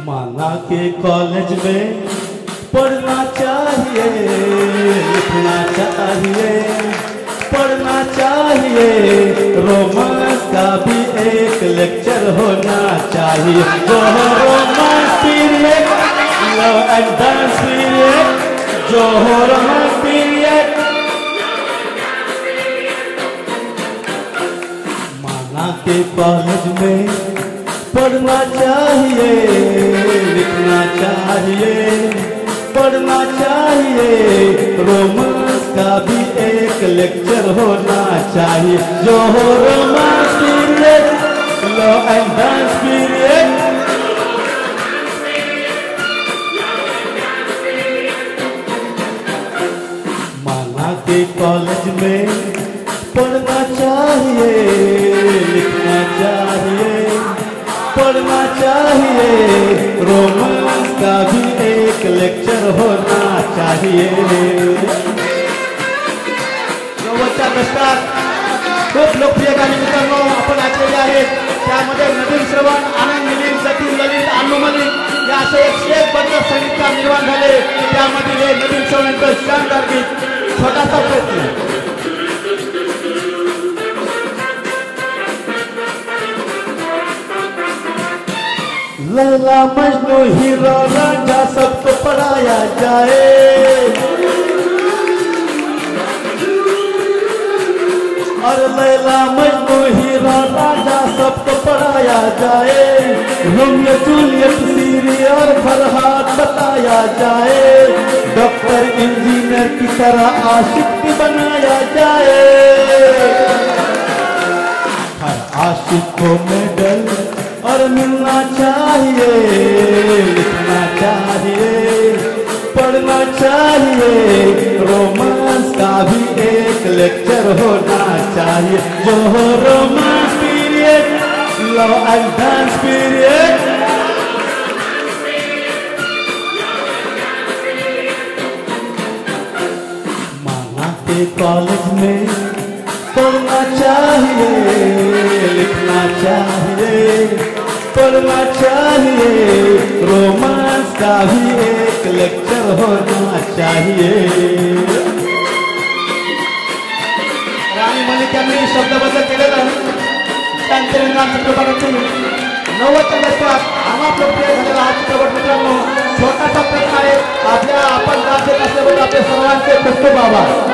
माना के कॉलेज में पढ़ना चाहिए, लिखना चाहिए, पढ़ना चाहिए, रोमांस का भी एक लेक्चर होना चाहिए। जो हो romance period, love and dance period, जो हो रोमांस पीरियड। माना के कॉलेज में पढ़ना चाहिए, लिखना चाहिए, पढ़ना चाहिए, रोमांस का भी एक लेक्चर होना चाहिए। जो हो romance period, love and dance period. माना के कॉलेज में पढ़ना चाहिए, लिखना चाहिए, पढ़ना चाहिए, रोमांस का भी एक लेक्चर होना चाहिए। नव्वदच्या दशकात खूप लोकप्रिय गाणी मित्रांनो आपण ऐकलेली आहेत। त्यामध्ये नवीन श्रवण, आनंद मिलिंद, सतीश ललित, अन्नू मलिक या असे एक बद्ध संगीतकार निर्माण झाले। त्यामधील हे नवीन श्रवणांचं शानदार गीत छोटासा प्रयत्न। लैला मजनू हीरो राजा सबको पढ़ाया जाए, और लैला मजनू हीरो राजा सबको पढ़ाया जाए। रोमियो जूलियट सीरियल फरहाद बताया जाए, डॉक्टर इंजीनियर की तरह आशिक भी बनाया जाए। हर आशिक को मेडल और मिलना चाहिए, लिखना चाहिए, पढ़ना चाहिए, रोमांस का भी एक लेक्चर होना चाहिए। जो हो romance period, love and dance period. माना के कॉलेज में पढ़ना चाहिए, लिखना चाहिए, पढ़ना चाहिए, रोमांस का भी एक लेक्चर होना चाहिए। राणी मलिक यांनी शब्दबद्ध केलेलं आहे। त्यांच्या चित्रपटातील 90च्या दशकात आम्हा लोकप्रिय झालेला हा चित्रपट मित्रांनो छोटासा प्रश्न आहे। आपण राज्यात असल्याबद्दल आपल्या सर्वांचे खूप खूप आभार।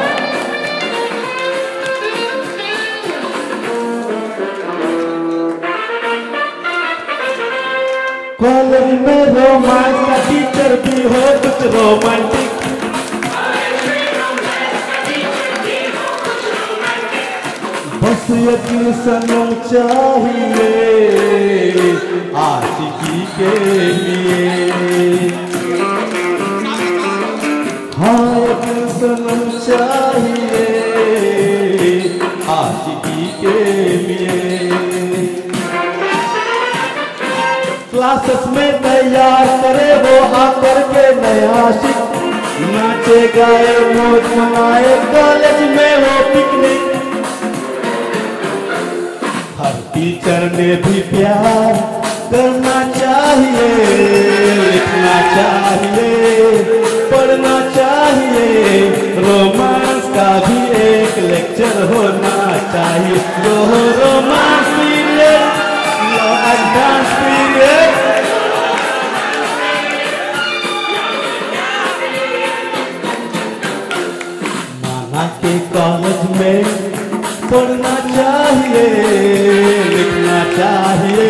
कॉलेज में रोमांस का टीचर भी हो कुछ रोमांटिक, बस यकीन सनम चाहिए आशिकी के लिए। हाँ यकीन सनम चाहिए आशिकी के लिए। क्लासेस में तैयार करे वो आकर के नया आशिक, नाचे गाए मौज मनाए कॉलेज में वो पिकनिक। हर टीचर ने भी प्यार करना चाहिए, लिखना चाहिए, पढ़ना चाहिए, रोमांस का भी एक लेक्चर होना चाहिए। जो हो romance period, love and dance period. माना के कॉलेज में पढ़ना चाहिए, लिखना चाहिए,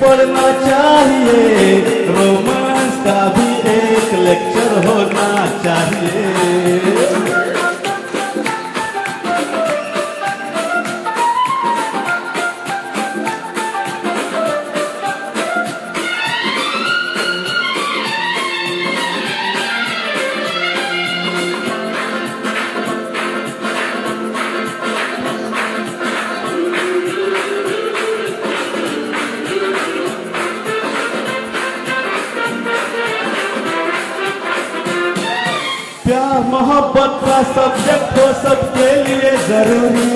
पढ़ना चाहिए, रोमांस का भी एक लेक्चर होना चाहिए। प्यार मोहब्बत का सब्जेक्ट हो सबके लिए जरूरी,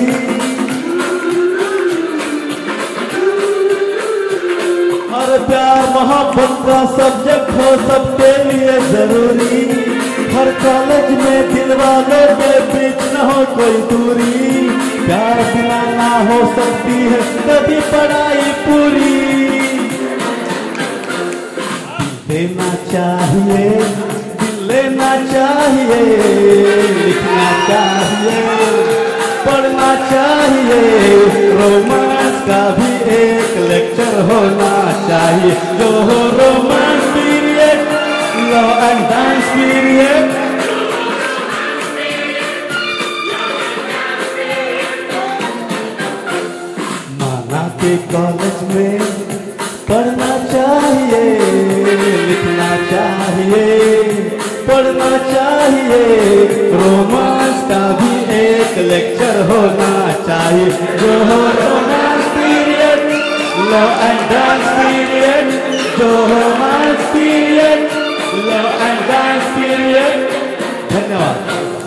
और प्यार मोहब्बत का सब्जेक्ट हो सबके लिए जरूरी। हर कॉलेज में दिल वालों के बीच न हो कोई दूरी। प्यार बिना ना हो सकती है कभी पढ़ाई पूरी। लेना चाहिए, लेना चाहिए, लिखना चाहिए, पढ़ना चाहिए। रोमांस का भी एक लेक्चर होना चाहिए। जो हो romance period, love and dance period. माना के कॉलेज में पढ़ना चाहिए, लिखना चाहिए, पढ़ना चाहिए। रोमांस का भी एक लेक्चर होना चाहिए। जो हो romance period, love and dance period, जो romance period, love and dance period. धन्यवाद।